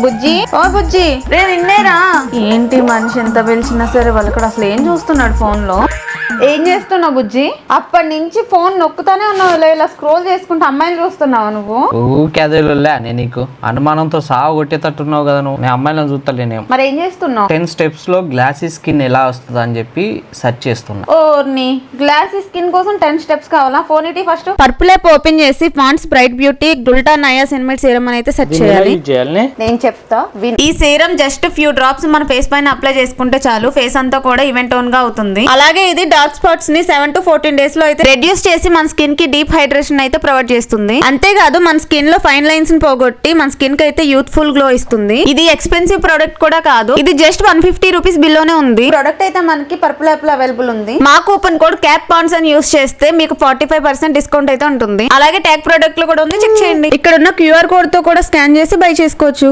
బుజ్జి, ఓ బుజ్జి, రే నిన్నేరా. ఏంటి మనిషి ఎంత పిలిచినా సరే వాళ్ళకి అసలు ఏం చూస్తున్నాడు ఫోన్ లో? ఏం చేస్తున్నావు బుజ్జి? అప్పటి నుంచి ఫోన్ నొక్కుతానే ఉన్నావు, ఇలా స్క్రోల్ చేసుకుంటూ అమ్మాయిని చూస్తున్నావు నువ్వు. ఊకేదేలే నేను నీకు అనుమానంతో సాగు కొట్టేటట్టున్నావు కదా నువ్వు. నేను అమ్మాయిలను చూస్తలేనే. మరి ఏం చేస్తున్నావు? 10 steps లో గ్లాసీ స్కిన్ ఎలా వస్తుంది అని చెప్పి సెర్చ్ చేస్తున్నా. ఓర్ని, గ్లాసీ స్కిన్ కోసం 10 steps కావాలా? ఫోన్ ఇటీ ఫస్ట్. పర్పుల్ యాప్ ఓపెన్ చేసి Pond's bright beauty gluta niacinamide serum అని అయితే సెర్చ్ చేయాలి. నేను చెప్తా. ఈ సీరం జస్ట్ ఫ్యూ డ్రాప్స్ మన ఫేస్ పైన అప్లై చేసుకుంటే చాలు, ఫేస్ అంతా కూడా ఈవెంట్ టోన్ గా అవుతుంది. అలాగే ఇది డార్క్ స్పాట్స్ ని 7 to 14 days లో అయితే రెడ్యూస్ చేసి మన స్కిన్ కి డీప్ హైడ్రేషన్ అయితే ప్రొవైడ్ చేస్తుంది. అంతేకాదు మన స్కిన్ లో ఫైన్ లైన్స్ ని పోగొట్టి మన స్కిన్ కి అయితే యూత్ఫుల్ గ్లో ఇస్తుంది. ఇది ఎక్స్పెన్సివ్ ప్రోడక్ట్ కూడా కాదు, ఇది జస్ట్ 150 రూపీస్ బిల్లోనే ఉంది. ప్రోడక్ట్ అయితే మనకి పర్పుల్ యాప్ లో అవైలబుల్ ఉంది. మా కూపన్ కోడ్ క్యాప్ పాండ్స్ అని యూస్ చేస్తే మీకు 45% డిస్కౌంట్ అయితే ఉంటుంది. అలాగే ట్యాగ్ ప్రోడక్ట్ లో కూడా ఉంది, చెక్ చేయండి. ఇక్కడ ఉన్న QR కోడ్ తో కూడా స్కాన్ చేసి బై చేసుకోవచ్చు.